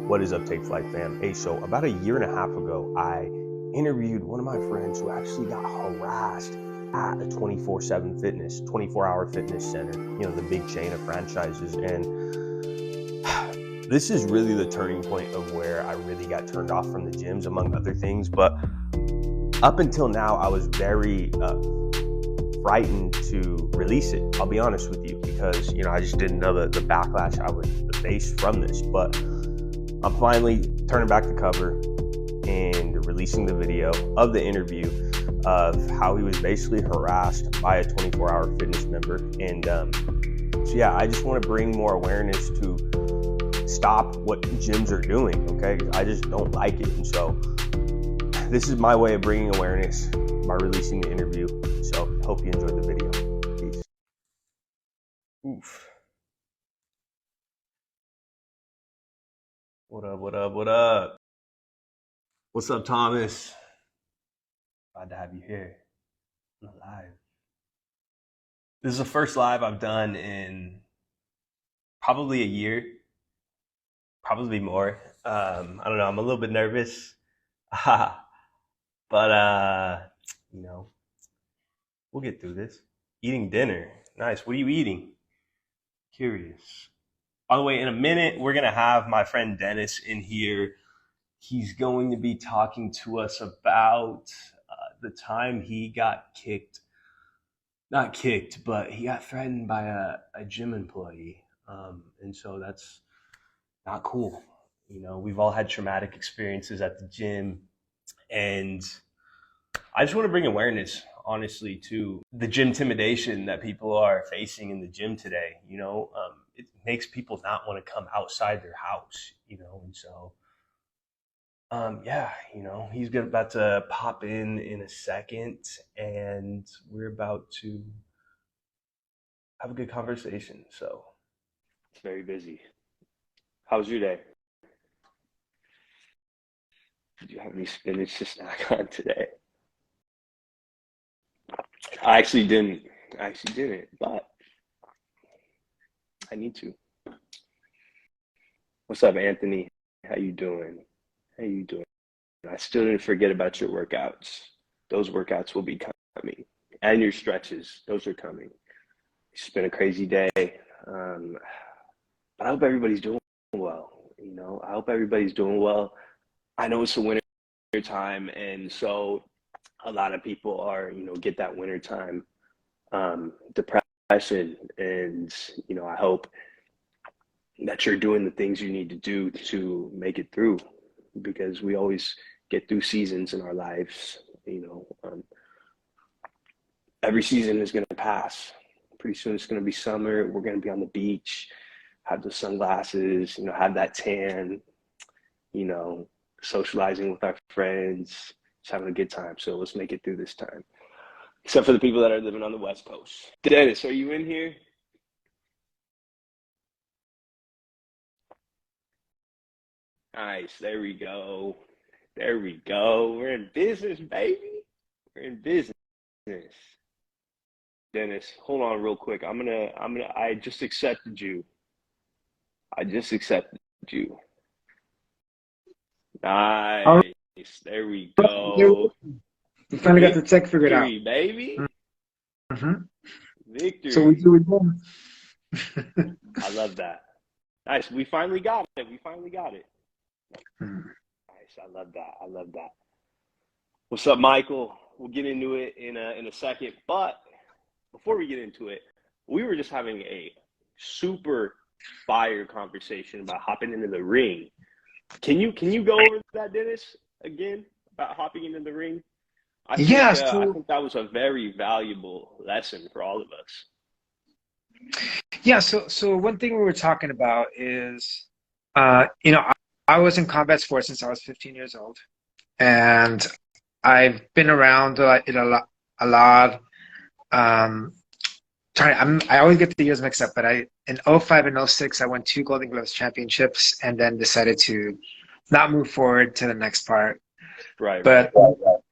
What is up, Take Flight fam? Hey, so about a year and a half ago, I interviewed one of my friends who actually got harassed at a 24/7 fitness, 24-hour fitness center, the big chain of franchises. And this is really the turning point of where I really got turned off from the gyms, among other things. But up until now, I was very frightened to release it. I'll be honest with you, because I just didn't know the backlash I would face from this. But I'm finally turning back the cover and releasing the video of the interview of how he was basically harassed by a 24-hour fitness member. And so yeah, I just want to bring more awareness to stop what gyms are doing, okay? I just don't like it. And so this is my way of bringing awareness by releasing the interview. So hope you enjoyed the video. Peace. Oof. What up, what up, what up? What's up, Thomas? Glad to have you here on the live. This is the first live I've done in probably a year, probably more. I don't know, I'm a little bit nervous. But, we'll get through this. Eating dinner. Nice. What are you eating? Curious. By the way, in a minute, we're going to have my friend Dennis in here. He's going to be talking to us about the time he got kicked. Not kicked, but he got threatened by a gym employee. And so that's not cool. We've all had traumatic experiences at the gym. And I just want to bring awareness, honestly, to the gym intimidation that people are facing in the gym today. It makes people not want to come outside their house, and so, he's about to pop in a second, and we're about to have a good conversation. So it's very busy. How was your day? Did you have any spinach to snack on today? I actually didn't, but I need to. What's up, Anthony? How you doing? I still didn't forget about your workouts. Those workouts will be coming. And your stretches, those are coming. It's been a crazy day. But I hope everybody's doing well. I hope everybody's doing well. I know it's a winter time, and so a lot of people are, get that winter time depression. And, I hope that you're doing the things you need to do to make it through, because we always get through seasons in our lives. Every season is going to pass. Pretty soon it's going to be summer. We're going to be on the beach, have the sunglasses, have that tan, socializing with our friends, just having a good time. So let's make it through this time. Except for the people that are living on the West Coast. Dennis, are you in here? Nice. There we go. We're in business, baby. We're in business. Dennis, hold on real quick. I just accepted you. Nice. Oh, There we go. we finally got the tech figured out. Victory, baby. Mm-hmm. Victory. So we do it again. I love that. Nice. We finally got it. Hmm. Nice. I love that. What's up, Michael? We'll get into it in a second. But before we get into it, we were just having a super fire conversation about hopping into the ring. Can you go over that, Dennis, again, about hopping into the ring? I think that was a very valuable lesson for all of us. Yeah, so one thing we were talking about is, I was in combat sports since I was 15 years old, and I've been around it a lot. I always get the years mixed up, but in 05 and 06, I won 2 Golden Gloves championships, and then decided to not move forward to the next part. Right. But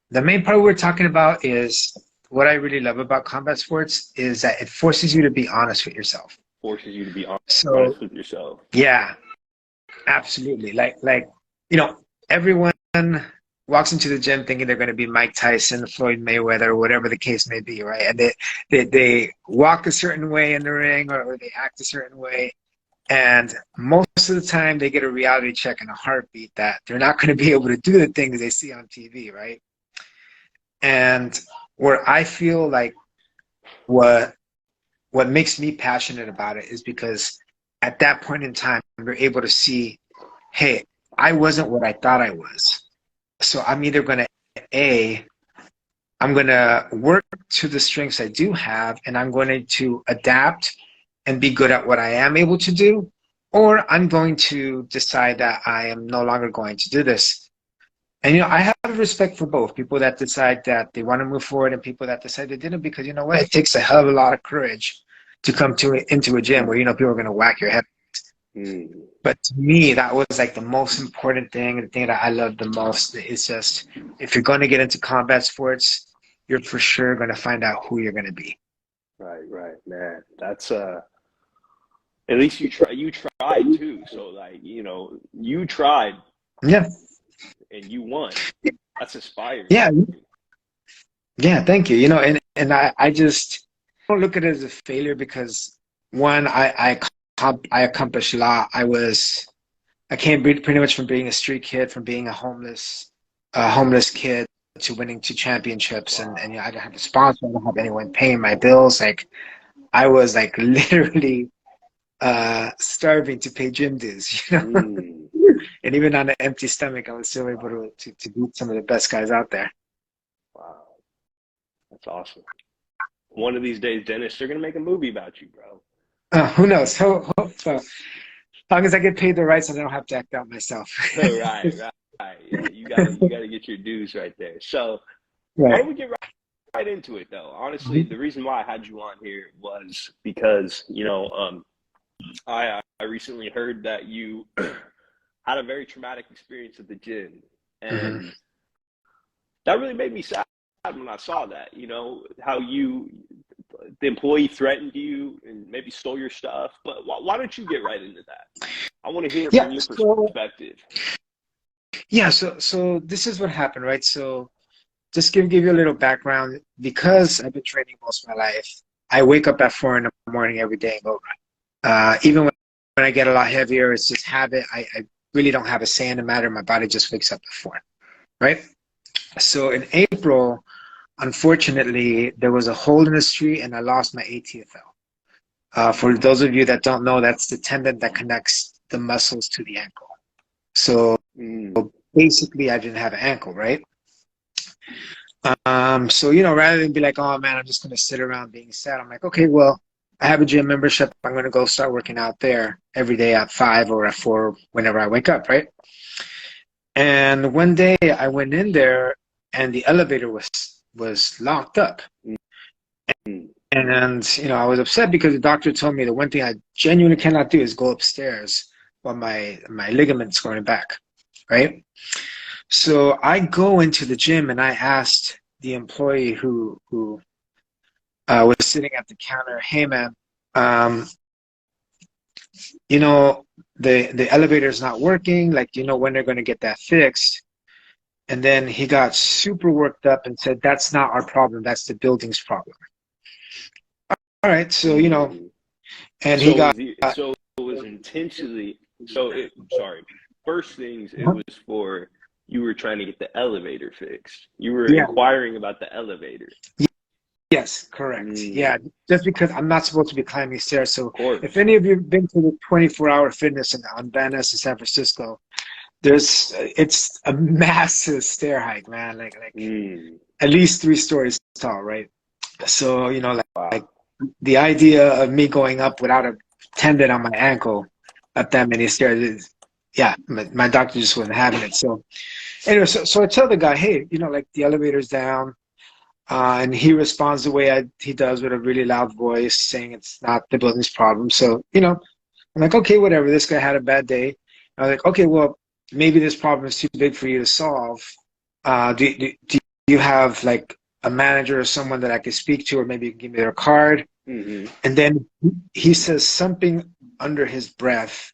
the main part we're talking about is what I really love about combat sports is that it forces you to be honest with yourself. Forces you to be honest with yourself. Yeah. Absolutely. You know, everyone walks into the gym thinking they're going to be Mike Tyson, Floyd Mayweather, whatever the case may be, right? And they walk a certain way in the ring, or they act a certain way. And most of the time they get a reality check and a heartbeat that they're not going to be able to do the things they see on TV, right? And where I feel like what what makes me passionate about it is because at that point in time, you're able to see, hey, I wasn't what I thought I was. So I'm either going to, A, I'm going to work to the strengths I do have, and I'm going to adapt and be good at what I am able to do, or I'm going to decide that I am no longer going to do this. And, you know, I have respect for both people that decide that they want to move forward and people that decide they didn't, because you know what? It takes a hell of a lot of courage to come into a gym where, you know, people are going to whack your head. Mm. But to me, that was like the most important thing. The thing that I love the most is just, if you're going to get into combat sports, you're for sure going to find out who you're going to be. Right, man. That's at least you tried too. So like, you know, you tried Yeah. and you won. That's inspiring. Yeah. Yeah. Thank you. You know, and I just don't look at it as a failure because one, I accomplished a lot. I came pretty much from being a street kid, from being a homeless kid, to winning 2 championships, and you know, I didn't have a sponsor, I didn't have anyone paying my bills. Like I was like literally starving to pay gym dues, you know. Mm. And even on an empty stomach, I was still able to beat some of the best guys out there. Wow, that's awesome. One of these days, Dennis, they're gonna make a movie about you, bro. Who knows? Hope so. As long as I get paid the rights and I don't have to act out myself. Right. Yeah, you gotta get your dues right there. So why Right. don't we get right into it though? Honestly, the reason why I had you on here was because, you know, I recently heard that you had a very traumatic experience at the gym, Mm-hmm. and that really made me sad when I saw that. You know how the employee threatened you and maybe stole your stuff. But why don't you get right into that? I want to hear Yeah. from your So perspective. yeah. So this is what happened, right? So just give you a little background. Because I've been training most of my life, I wake up at 4 in the morning every day and go run. Even when I get a lot heavier, it's just habit. I really don't have a say in the matter. My body just wakes up at 4, right? So in April, unfortunately, there was a hole in the street and I lost my ATFL. For those of you that don't know, that's the tendon that connects the muscles to the ankle. So Mm. basically, I didn't have an ankle, right? So, you know, rather than be like, oh man, I'm just going to sit around being sad, I'm like, okay, well, I have a gym membership. I'm going to go start working out there every day at 5 or at 4 whenever I wake up, right? And one day I went in there and the elevator was locked up. Mm. And, you know, I was upset because the doctor told me the one thing I genuinely cannot do is go upstairs while my ligament's going back, right? So I go into the gym and I asked the employee who was sitting at the counter, hey man, um, you know, the elevator's not working. Like, you know, when they're going to get that fixed? And then he got super worked up and said, that's not our problem. That's the building's problem. All right. So, you know, Mm. and he So got, it was intentionally. Sorry. First things, it was for you were trying to get the elevator fixed. You were yeah, inquiring about the elevator. yes, correct. Mm. Yeah. Just because I'm not supposed to be climbing stairs. So Of course. if any of you have been to the 24-hour fitness on Van Ness in San Francisco, it's a massive stair hike, man. Like Mm. at least 3 stories tall, right? So, you know, like Wow. the idea of me going up without a tendon on my ankle up that many stairs is, yeah, my doctor just wasn't having it. So anyway, so I tell the guy, hey, you know, like the elevator's down. And he responds the way he does, with a really loud voice, saying it's not the building's problem. So, you know, I'm like, okay, whatever. This guy had a bad day. I was like, okay, well, maybe this problem is too big for you to solve. Do you have like a manager or someone that I could speak to, or maybe you can give me their card? Mm-hmm. And then he says something under his breath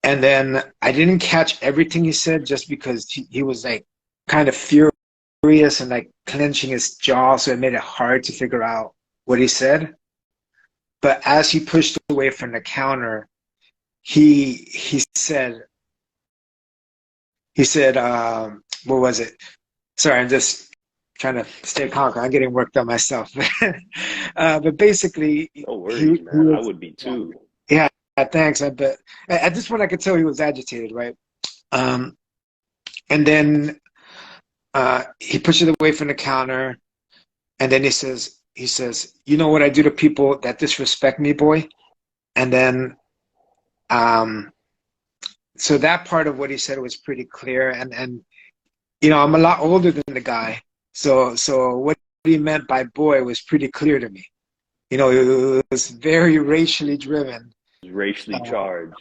And then I didn't catch everything he said just because he was like kind of furious and like clenching his jaw, so it made it hard to figure out what he said. But as he pushed away from the counter, he said what was it? Sorry, I'm just trying to stay calm. I'm getting worked on myself. But basically, No he worries, man. I was, would be too. yeah, thanks. But at this point, I could tell he was agitated, right? Um, and then he pushes away from the counter, and then he says, "You know what I do to people that disrespect me, boy?" And then, um, so that part of what he said was pretty clear, and I'm a lot older than the guy, so what he meant by boy was pretty clear to me. It was very racially driven. It's racially Uh, charged.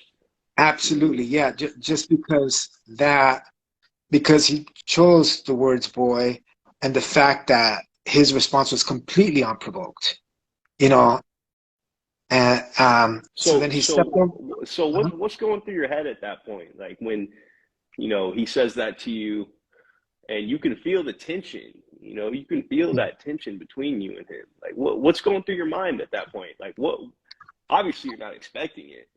Absolutely, yeah. Just because he chose the words boy, and the fact that his response was completely unprovoked, you know, and so then So he stepped up. so Uh-huh. what's going through your head at that point? Like when, he says that to you and you can feel the tension, you can feel that tension between you and him. Like what's going through your mind at that point? Like what obviously you're not expecting it.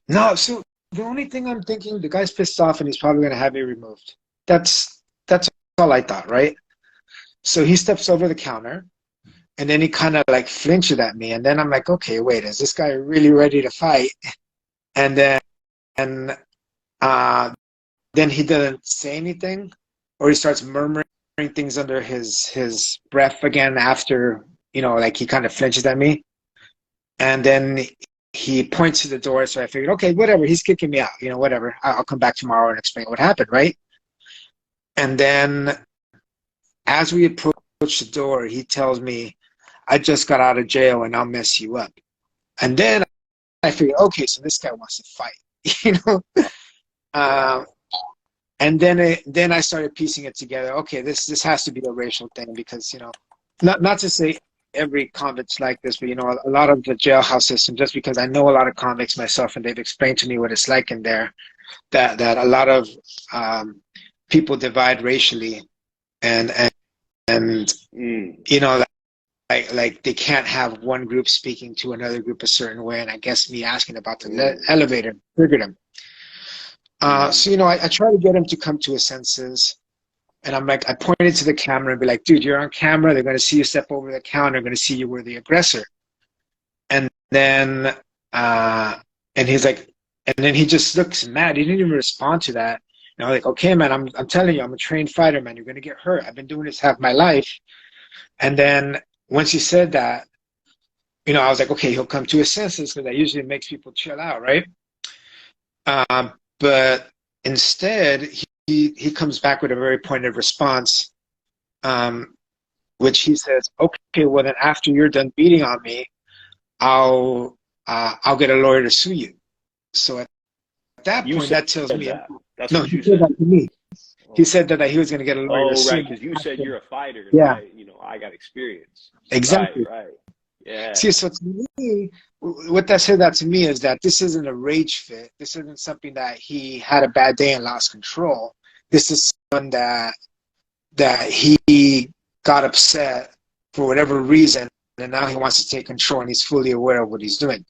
No, so the only thing I'm thinking, the guy's pissed off and he's probably gonna have me removed. That's all I thought, right? So he steps over the counter and then he kind of like flinches at me, and then I'm like, okay, wait, is this guy really ready to fight? And and uh, then he doesn't say anything, or he starts murmuring things under his breath again after, like he kind of flinches at me, and then he points to the door. So I figured, okay, whatever, he's kicking me out, whatever. I'll come back tomorrow and explain what happened, right? And then as we approach the door, he tells me, I just got out of jail and I'll mess you up. And then I figured, okay, so this guy wants to fight, you know. Wow. Um, and then I started piecing it together. Okay, this has to be a racial thing because not to say every convict's like this, but a lot of the jailhouse system. Just because I know a lot of convicts myself, and they've explained to me what it's like in there, that a lot of um, people divide racially, and Mm. you know like they can't have one group speaking to another group a certain way. And I guess me asking about the Mm. elevator triggered him. Mm. So I try to get him to come to his senses. And I'm like, I pointed to the camera and be like, dude, you're on camera. They're going to see you step over the counter. They're going to see you were the aggressor. And then, uh, and he's like, and then he just looks mad. He didn't even respond to that. And I'm like, okay, man, I'm telling you, I'm a trained fighter, man. You're going to get hurt. I've been doing this half my life. And then once he said that, I was like, okay, he'll come to his senses because that usually makes people chill out, right? But instead, he comes back with a very pointed response, um, which he says, "Okay, well then, after you're done beating on me, I'll get a lawyer to sue you." So at that You point, said that tells me, that. That's no, what he you said said. that to me. He Oh. said that he was going to get a lawyer to Oh, sue right, me. because you said you're a fighter and Yeah, I got experience. Right, exactly. right. Yeah. See, so to me, what that said that to me is that this isn't a rage fit. This isn't something that he had a bad day and lost control. This is someone that he got upset for whatever reason, and now he wants to take control, and he's fully aware of what he's doing.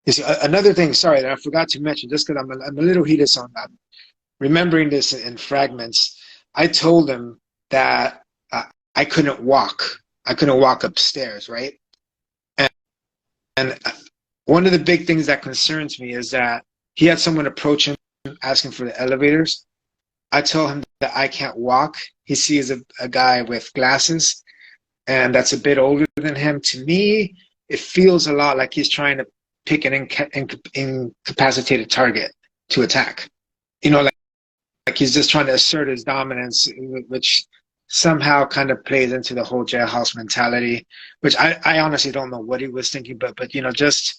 You see, another thing, sorry, that I forgot to mention, just because I'm a little heated, so I'm remembering this in fragments. I told him that I couldn't walk. I couldn't walk upstairs, right? And, and one of the big things that concerns me is that he had someone approach him asking for the elevators. I told him that I can't walk. He sees a guy with glasses, and that's a bit older than him. To me, it feels a lot like he's trying to pick an incapacitated target to attack. Like he's just trying to assert his dominance, which somehow kind of plays into the whole jailhouse mentality, which I honestly don't know what he was thinking, but just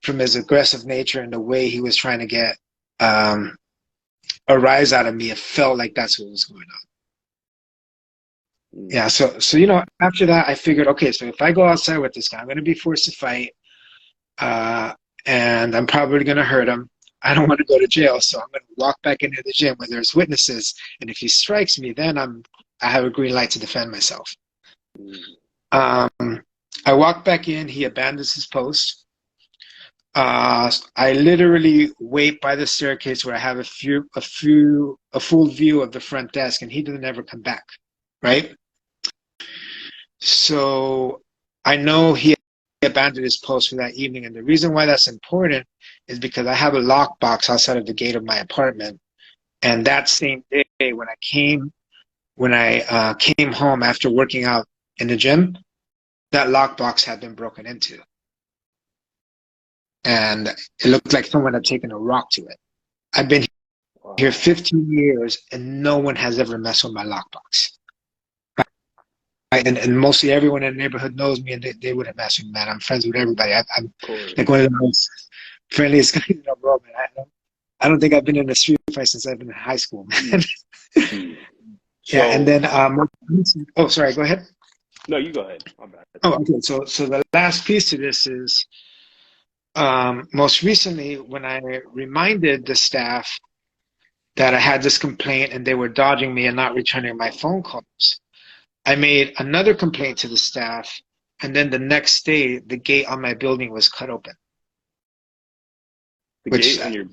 from his aggressive nature and the way he was trying to get um, a rise out of me, it felt like that's what was going on. Mm. Yeah, so after that, I figured, okay, so if I go outside with this guy, I'm going to be forced to fight, uh, and I'm probably going to hurt him. I don't want to go to jail, so I'm going to walk back into the gym where there's witnesses, and if he strikes me, then I have a green light to defend myself. I walk back in. He abandons his post. I literally wait by the staircase where I have a full view of the front desk, and he doesn't ever come back. Right. So I know he abandoned his post for that evening, and the reason why that's important is because I have a lockbox outside of the gate of my apartment, and that same day when I came home after working out in the gym, that lockbox had been broken into. And it looked like someone had taken a rock to it. I've been here 15 years, and no one has ever messed with my lockbox. And mostly everyone in the neighborhood knows me, and they wouldn't mess with me, man. I'm friends with everybody. I'm like one of the most friendliest guys in the world, man. I don't think I've been in a street fight since I've been in high school, man. Yeah, and then oh, sorry, go ahead. No, you go ahead. I'm bad. Oh, okay. So the last piece to this is most recently when I reminded the staff that I had this complaint and they were dodging me and not returning my phone calls, I made another complaint to the staff, and then the next day the gate on my building was cut open. The gate in your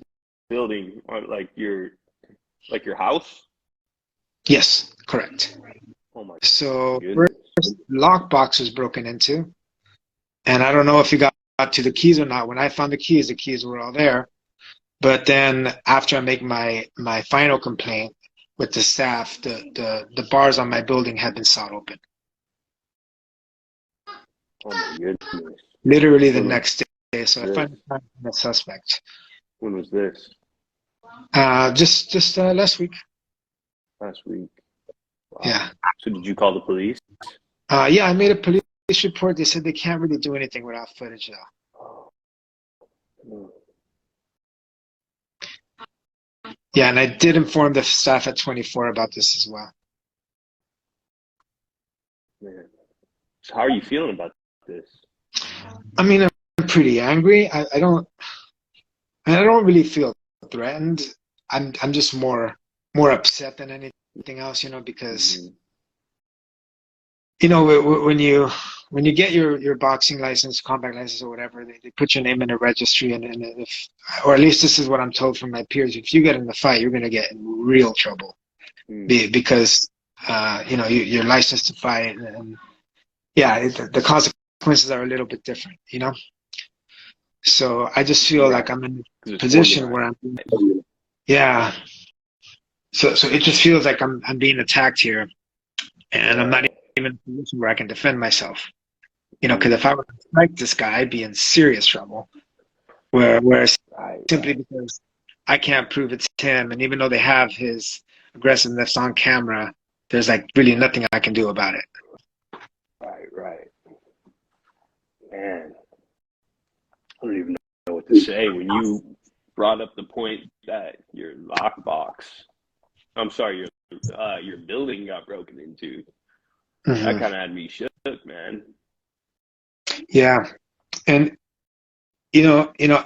building, like your house? Yes, correct. Oh my so goodness. First, the lockbox was broken into, and I don't know if he got to the keys or not. When I found the keys were all there. But then after I make my final complaint with the staff, the bars on my building had been sawed open. Oh my goodness. Literally the next day. So I finally found the suspect. When was this? Just last week. Last week. Wow. Yeah. So did you call the police? Yeah, I made a police report. They said they can't really do anything without footage though. Oh. Yeah, and I did inform the staff at 24 about this as well. Man. So how are you feeling about this? I mean, I'm pretty angry. I don't really feel threatened. I'm just more upset than anything else, because when you get your boxing license, combat license, or whatever, they put your name in a registry, and if, or at least this is what I'm told from my peers, if you get in the fight, you're gonna get in real trouble, because you're licensed to fight, and yeah, the consequences are a little bit different, So I just feel like I'm in a position where yeah. So it just feels like I'm being attacked here, and I'm not even in a position where I can defend myself. Because if I were to strike this guy, I'd be in serious trouble. Whereas simply because I can't prove it's him, and even though they have his aggressiveness on camera, there's like really nothing I can do about it. Right. Man, I don't even know what to say. When you brought up the point that your building got broken into, that kind of had me shook, man. Yeah, and the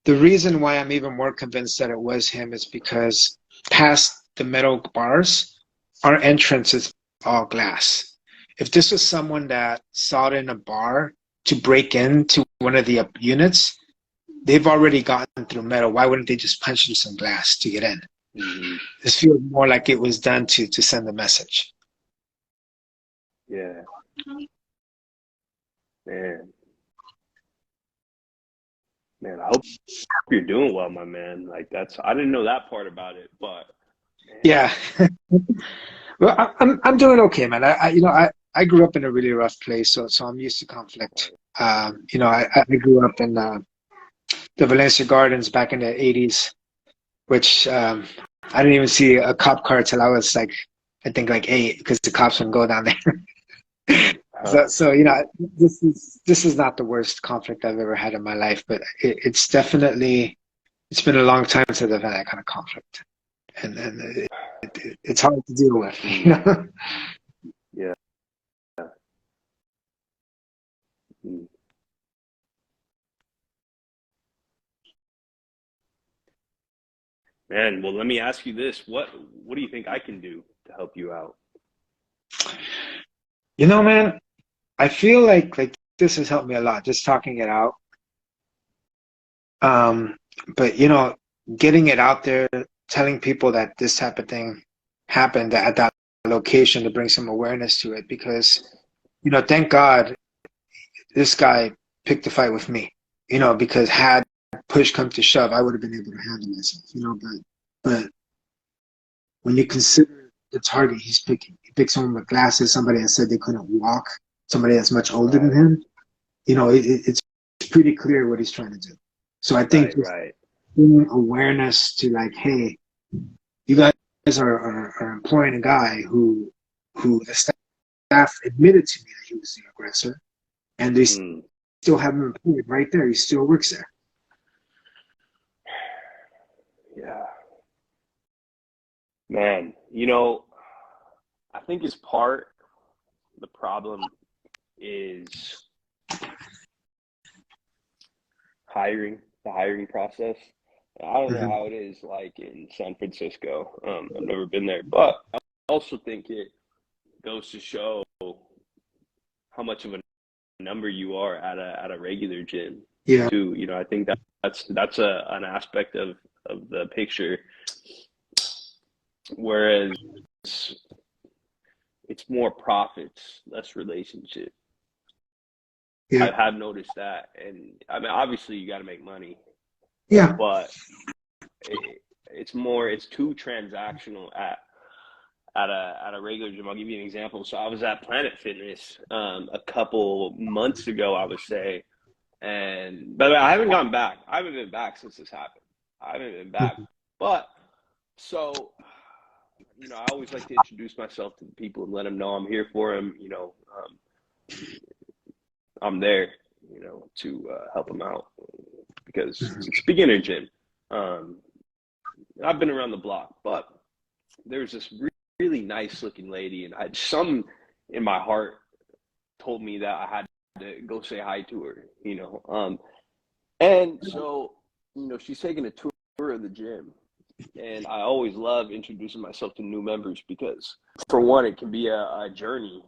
reason why I'm even more convinced that it was him is because past the metal bars, our entrance is all glass. If this was someone that sawed in a bar to break into one of the units, they've already gotten through metal. Why wouldn't they just punch through some glass to get in? This feels more like it was done to send a message. Yeah. Man, I hope you're doing well, my man. Like I didn't know that part about it, but man. Yeah. Well, I'm doing okay, man. I grew up in a really rough place, so I'm used to conflict. I grew up in the Valencia Gardens back in the 80s, which I didn't even see a cop car till I was I think 8, because the cops wouldn't go down there. So this is not the worst conflict I've ever had in my life, but it's been a long time since I've had that kind of conflict, and it's hard to deal with, Yeah. Man, well, let me ask you this. What do you think I can do to help you out? You know, man, I feel like this has helped me a lot, just talking it out. Um, but getting it out there, telling people that this type of thing happened at that location to bring some awareness to it, because thank God this guy picked a fight with me. Because had push come to shove, I would have been able to handle myself. But when you consider the target he's picking, he picked someone with glasses, somebody that said they couldn't walk, somebody that's much older than Right, him. It's pretty clear what he's trying to do. So I think right, just right. bringing awareness to, like, hey, you guys are employing a guy who the staff admitted to me that he was the aggressor, and they Mm, still have him employed right there. He still works there. yeah, man. I think it's part the problem is the hiring process. I don't know Mm-hmm. how it is like in San Francisco. I've never been there, but I also think it goes to show how much of a number you are at a regular gym Yeah, too. I think that's an aspect of the picture, whereas it's more profits, less relationship. yeah, I have noticed that, and I mean, obviously, you got to make money, yeah. but it's too transactional at a regular gym. I'll give you an example. So I was at Planet Fitness a couple months ago, I would say, and by the way, I haven't gone back. I haven't been back since this happened. I haven't been back, Mhm. but so I always like to introduce myself to the people and let them know I'm here for them. I'm there, to help them out because it's a beginner gym. Um, I've been around the block, but there's this really nice looking lady, and some in my heart told me that I had to go say hi to her. And so she's taking a tour of the gym, and I always love introducing myself to new members because, for one, it can be a journey.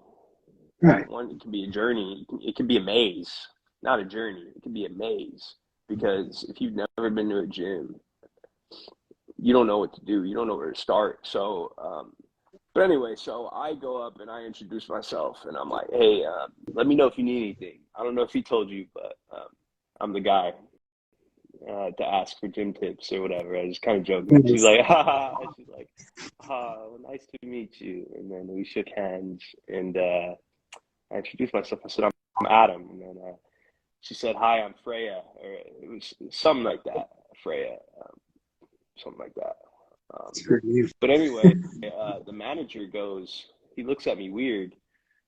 Right. One, it can be a journey. It can be a maze, not a journey. It can be a maze because if you've never been to a gym, you don't know what to do. You don't know where to start. So, but anyway, so I go up and I introduce myself, and I'm like, "Hey, let me know if you need anything." I don't know if he told you, but I'm the guy to ask for gym tips or whatever. I just kind of joking. She's Yes. like, "Ha ha." She's like, well, nice to meet you." And then we shook hands, and I introduced myself. I said, I'm Adam, and then she said, "Hi, I'm Freya," or it was something like that. Freya, something like that. Um, It's pretty. but anyway, the manager goes, he looks at me weird.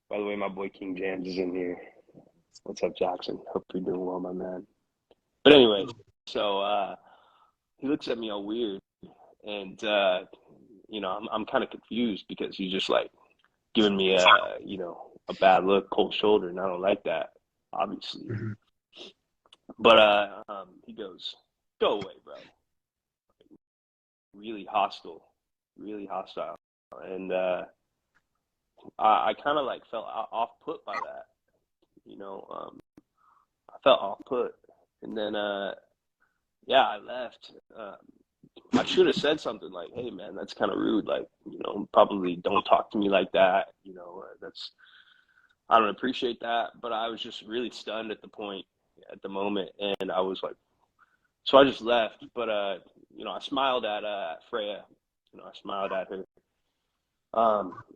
By the way, my boy King James is in here. What's up, Jackson? Hope you're doing well, my man. But anyway, so he looks at me all weird, and I'm kind of confused because he's just like giving me a bad look, cold shoulder, and I don't like that, obviously. Mhm. But he goes, "Go away, bro." Really hostile, and I kind of like felt off put by that. I felt off put, and then yeah, I left. I should have said something like, "Hey, man, that's kind of rude. Like, probably don't talk to me like that. That's I don't appreciate that." But I was just really stunned at the moment, and I was like, so I just left. But I smiled at Freya. I smiled at her.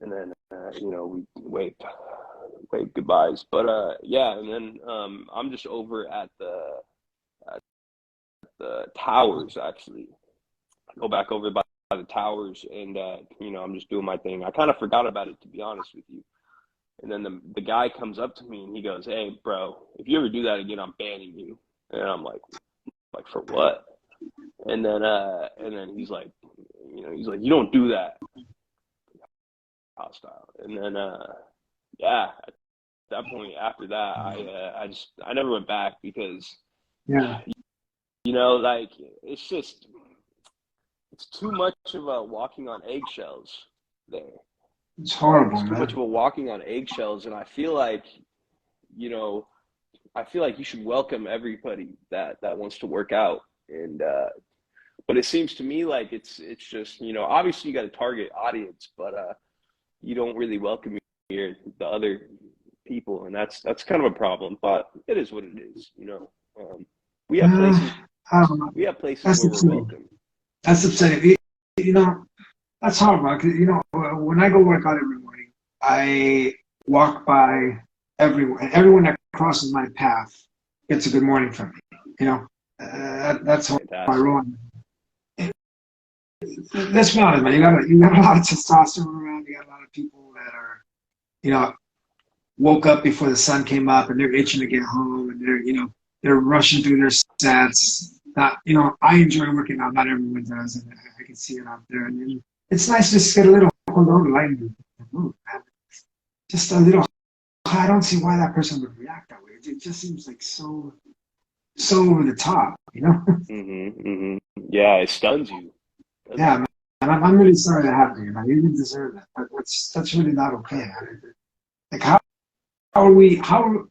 And then we waved goodbyes. But yeah, and then I'm just over at the towers actually. I go back over by the towers, and I'm just doing my thing. I kind of forgot about it, to be honest with you. And then the guy comes up to me and he goes, "Hey, bro, if you ever do that again, I'm banning you." And I'm like, "For what?" And then he's like, "You don't do that." Hostile. And then yeah, at that point after that, I never went back because Yeah. like it's it's too much of a walking on eggshells there. It's horrible, It's too much man. of a walking on eggshells, and I feel like, you know, I feel like you should welcome everybody that wants to work out. And but it seems to me like it's just, you know, obviously you got a target audience, but you don't really welcome the other people, and that's kind of a problem. But it is what it is, you know. We have places I don't know. we have places That's where we're upsetting. welcome. That's upsetting. You know, that's horrible. 'Cause, you know, when I go work out every morning, I walk by everyone, and everyone that crosses my path gets a good morning from me. You know, that's how I Fantastic. roll. Let's be honest, man. You got a lot of testosterone around. You got a lot of people that are, you know, woke up before the sun came up and they're itching to get home and they're rushing through their sets. Not, you know, I enjoy working out. Not everyone does, and I can see it out there. And it's nice just to get a little hold on lightning. Move, man. Just a little. I don't see why that person would react that way. It just seems like so over the top, you know? Yeah, it stuns you, doesn't Yeah, it? man. And I'm really sorry that happened to you, man. You didn't deserve that. But that's really not okay, man. Like how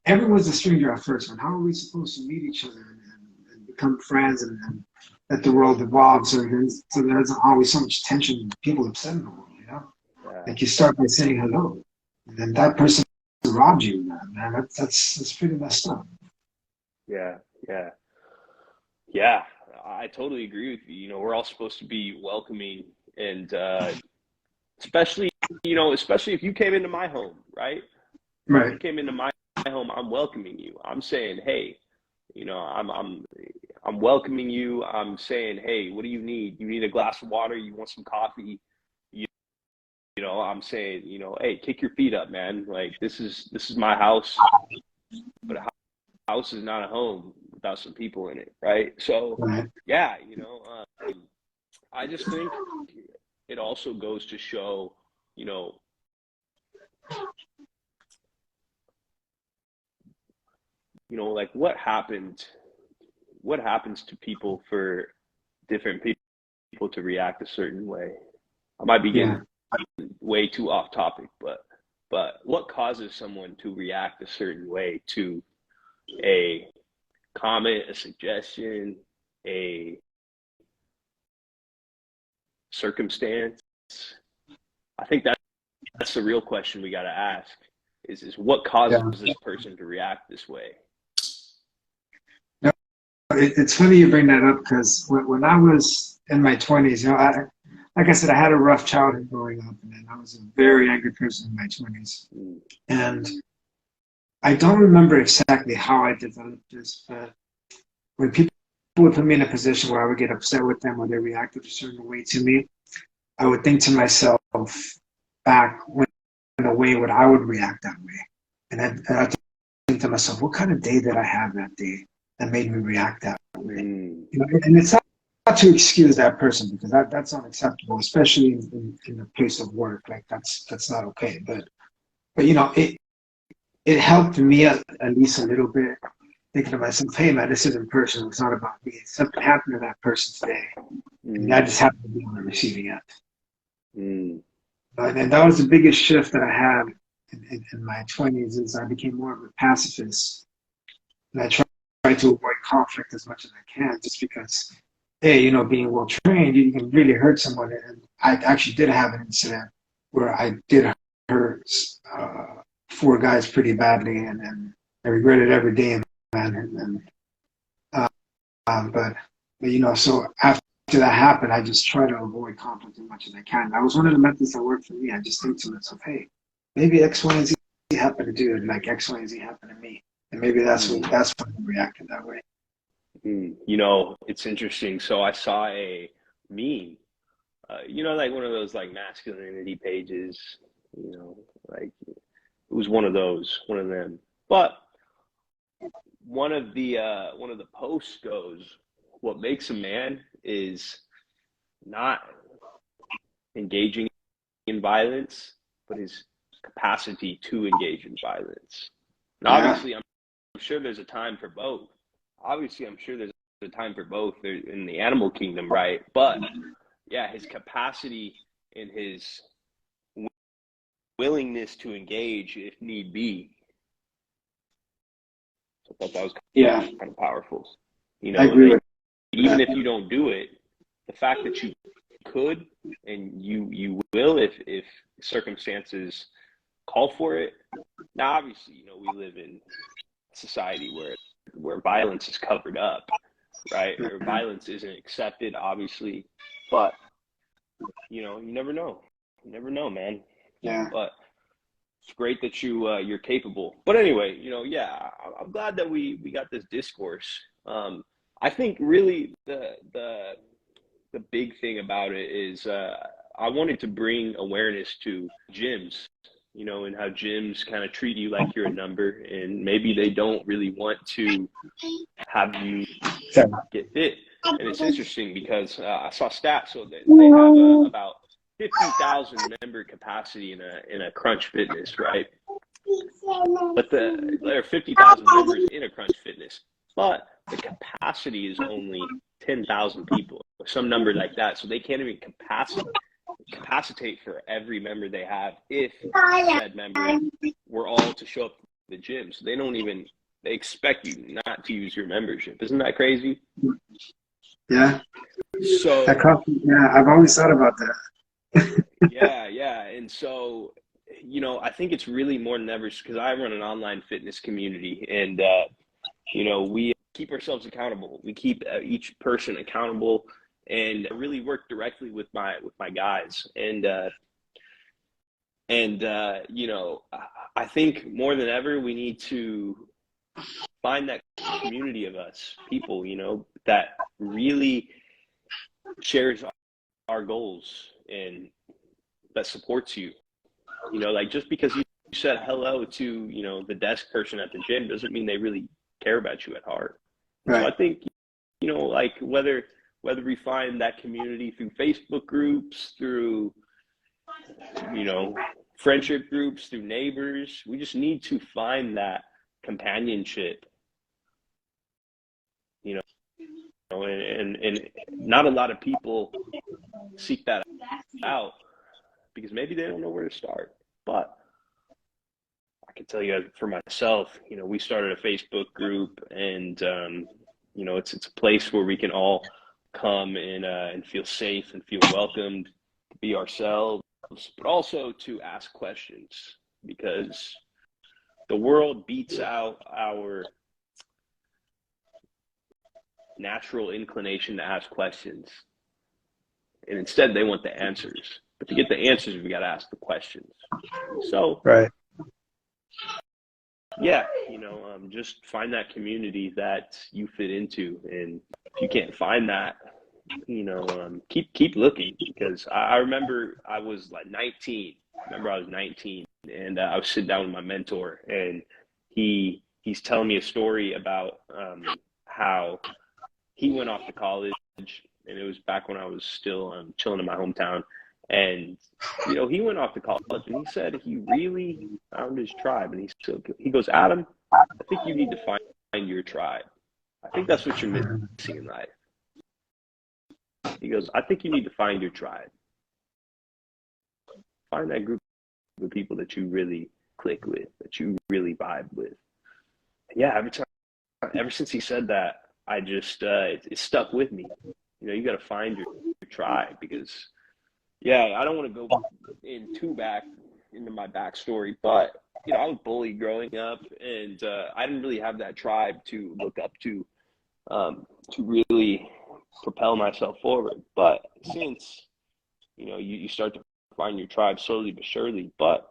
everyone's a stranger at first, man. How are we supposed to meet each other and become friends and that the world evolves so there isn't always so much tension and people upset in the world, you know? Yeah, Like you start by saying hello. And then that person robbed you of that, man. That's pretty messed up. yeah, yeah, yeah. I totally agree with you. You know, we're all supposed to be welcoming, and especially, you know, especially if you came into my home, right? You Right. came into my home, I'm welcoming you. I'm saying, hey, you know, I'm welcoming you. I'm saying, hey, what do you need? You need a glass of water? You want some coffee? You, you know, I'm saying, you know, hey, kick your feet up, man. Like this is my house, but a house is not a home without some people in it, right? So, Right. yeah, you know, I just think it also goes to show, you know, like what happens to people for different people to react a certain way. I might be Yeah. getting way too off topic, but what causes someone to react a certain way to a comment, a suggestion, a circumstance? I think that's the real question we got to ask is what causes Yeah. this person to react this way? No, it's funny you bring that up because when I was in my 20s, you know, like I said, I had a rough childhood growing up, and then I was a very angry person in my 20s. Mm, And I don't remember exactly how I developed this, but when people would put me in a position where I would get upset with them or they reacted a certain way to me, I would think to myself back when in a way what I would react that way. And I think to myself, what kind of day did I have that day that made me react that way? mm, You know, and it's not to excuse that person because that's unacceptable, especially in a place of work. Like that's not okay. But you know, it helped me at least a little bit thinking to myself, hey man, this isn't personal. It's not about me. Something happened to that person today. And I mm, just happened to be on the receiving end. mm, And that was the biggest shift that I had in my 20s is I became more of a pacifist. And I try to avoid conflict as much as I can just because, hey, you know, being well trained, you can really hurt someone. And I actually did have an incident where I did hurt four guys pretty badly. And I regret it every day, man. Uh, but, you know, so after that happened, I just try to avoid conflict as much as I can. That was one of the methods that worked for me. I just think to myself, hey, maybe X, Y, and Z happened to do it like X, Y, and Z happened to me. And maybe mm, that's why I reacted that way. mm. You know, it's interesting. So I saw a meme, you know, like one of those like masculinity pages, you know, like it was one of them. But one of the posts goes, what makes a man is not engaging in violence, but his capacity to engage in violence. And Yeah. obviously, I'm sure there's a time for both. Obviously, I'm sure there's a time for both in the animal kingdom, right? But yeah, his capacity and his willingness to engage if need be. So I thought that was kind of powerful. You know, I agree with even that. if you don't do it, the fact that you could and you will if circumstances call for it. Now, obviously, you know, we live in a society where violence is covered up, right? Or violence isn't accepted, obviously, but you know, you never know. You never know, man. Yeah. But it's great that you're capable. But anyway, you know, yeah, I'm glad that we got this discourse. I think really the big thing about it is I wanted to bring awareness to gyms, you know, and how gyms kind of treat you like you're a number, and maybe they don't really want to have you get fit. And it's interesting because I saw stats, so that they have about 50,000 member capacity in a Crunch Fitness, right? But there are 50,000 members in a Crunch Fitness, but the capacity is only 10,000 people, or some number like that. So they can't even capacitate for every member they have if said member were all to show up to the gym. So they expect you not to use your membership. Isn't that crazy? Yeah. So yeah, I've always thought about that. yeah. And so, you know, I think it's really more than ever because I run an online fitness community, and you know, we keep ourselves accountable. We keep each person accountable, and really work directly with my guys. And you know, I think more than ever we need to find that community of us people, you know, that really shares our goals and that supports you. You know, like just because you said hello to, you know, the desk person at the gym doesn't mean they really care about you at heart. Right. So I think, you know, like whether we find that community through Facebook groups, through, you know, friendship groups, through neighbors, we just need to find that companionship, you know, and not a lot of people seek that out because maybe they don't know where to start. But I can tell you for myself, you know, we started a Facebook group, and you know, it's a place where we can all come and feel safe and feel welcomed, to be ourselves, but also to ask questions, because the world beats out our natural inclination to ask questions, and instead they want the answers. But to get the answers, we got to ask the questions. So right. Yeah, you know, just find that community that you fit into, and if you can't find that, you know, keep looking, because I remember I was like 19. I remember I was 19, and I was sitting down with my mentor, and he's telling me a story about how he went off to college, and it was back when I was still chilling in my hometown. And, you know, he went off to college, and he said he really found his tribe. And he goes, Adam, I think you need to find your tribe. I think that's what you're missing in life. He goes, I think you need to find your tribe. Find that group of people that you really click with, that you really vibe with. Yeah, ever since he said that, I just, it stuck with me. You know, you got to find your tribe, because yeah, I don't want to go into my backstory, but you know, I was bullied growing up, and I didn't really have that tribe to look up to really propel myself forward. But since, you know, you start to find your tribe slowly but surely. But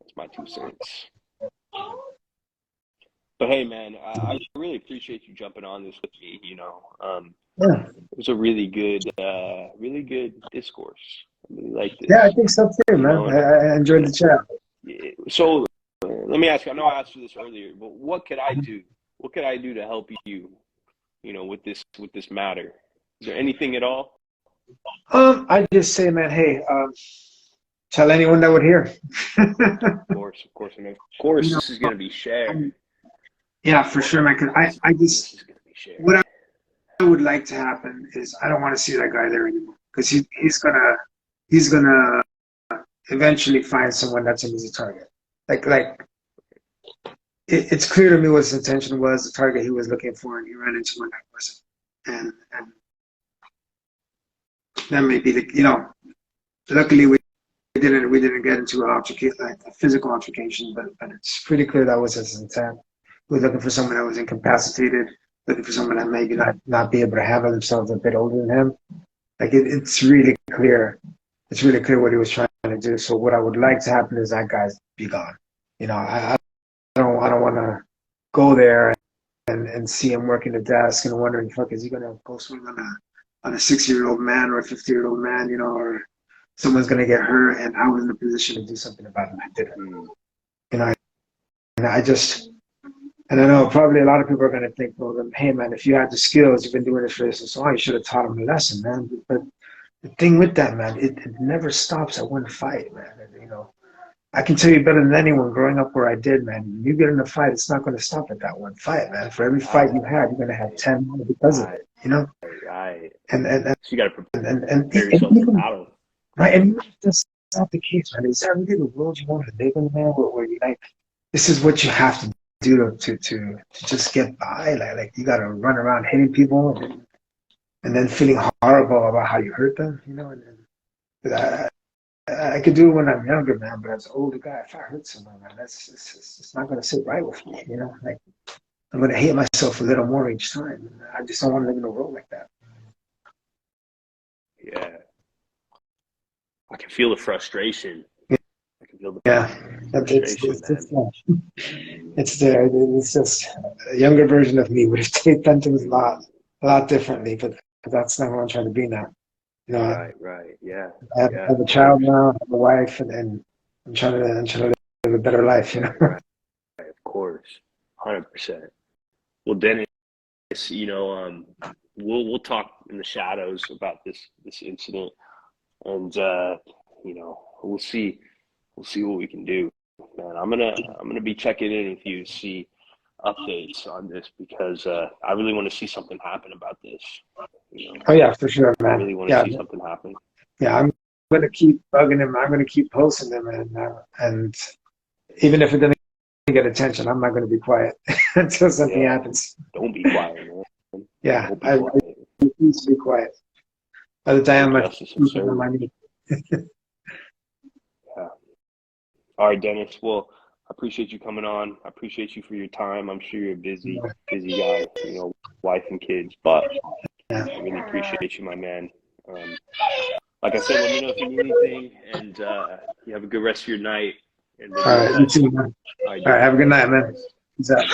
that's my 2 cents. But hey, man, I really appreciate you jumping on this with me. You know, Yeah. it was a really good discourse. I really like this. Yeah, I think so too, man. I enjoyed the chat. So let me ask you, I know I asked you this earlier, but what could I do? What could I do to help you, you know, with this matter? Is there anything at all? I just say, man, hey, tell anyone that would hear. Of course, and of course, you know, this is going to be shared. Yeah, for sure, man. Cause I just, this is going to be shared. what would like to happen is I don't want to see that guy there anymore because he's gonna eventually find someone that's an easy target. Like it's clear to me what his intention was, the target he was looking for, and he ran into one that wasn't. And that may be luckily we didn't get into a physical altercation, but it's pretty clear that was his intent. He was looking for someone that was incapacitated, looking for someone that maybe not be able to handle themselves, a bit older than him. Like it's really clear. It's really clear what he was trying to do. So what I would like to happen is that guy's be gone. I don't want to go there and see him working the desk and wondering, fuck, is he gonna go swing on a 60-year-old man or a 50-year-old man, or someone's gonna get hurt, and I was in a position to do something about it. I didn't. And I know probably a lot of people are gonna think, well, hey man, if you had the skills, you've been doing this for this and so on, you should have taught him a lesson, man. But the thing with that, man, it never stops at one fight, man. I can tell you better than anyone, growing up where I did, man, when you get in a fight, it's not going to stop at that one fight, man. For every fight you had, you're going to have 10 more because of it, Right. And So you got to and prepare yourself for battle. right, and even if that's not the case, man, is that really the world you want to live in, man, where you this is what you have to do to just get by? Like you got to run around hitting people and then feeling horrible about how you hurt them, I could do it when I'm younger, man, but as an older guy, if I hurt someone, man, it's not going to sit right with me, Like, I'm going to hate myself a little more each time. I just don't want to live in a world like that. Yeah. I can feel the frustration. Yeah. I can feel the frustration, it's there. It's just a younger version of me would have taken things a lot differently, but that's not what I'm trying to be now. Right, yeah. I have a child now, I have a wife, and I'm trying to live a better life, Right, of course, 100%. Well, Dennis, we'll talk in the shadows about this incident, and we'll see what we can do, man. I'm gonna be checking in with you to see updates on this because I really want to see something happen about this. Oh yeah, for sure, man. I really want to see something happen. Yeah, I'm going to keep bugging him. I'm going to keep posting them, and even if it doesn't get attention, I'm not going to be quiet until something happens. Don't be quiet, man. Yeah, I refuse to be quiet. By the time I'm on my knee. Yeah. All right, Dennis. Well, I appreciate you coming on. I appreciate you for your time. I'm sure you're a busy guy, wife and kids, but I really appreciate you, my man. Like I said, let me know if you need anything, and you have a good rest of your night. And all right, you too, man. All right, have a good night, man. Peace out.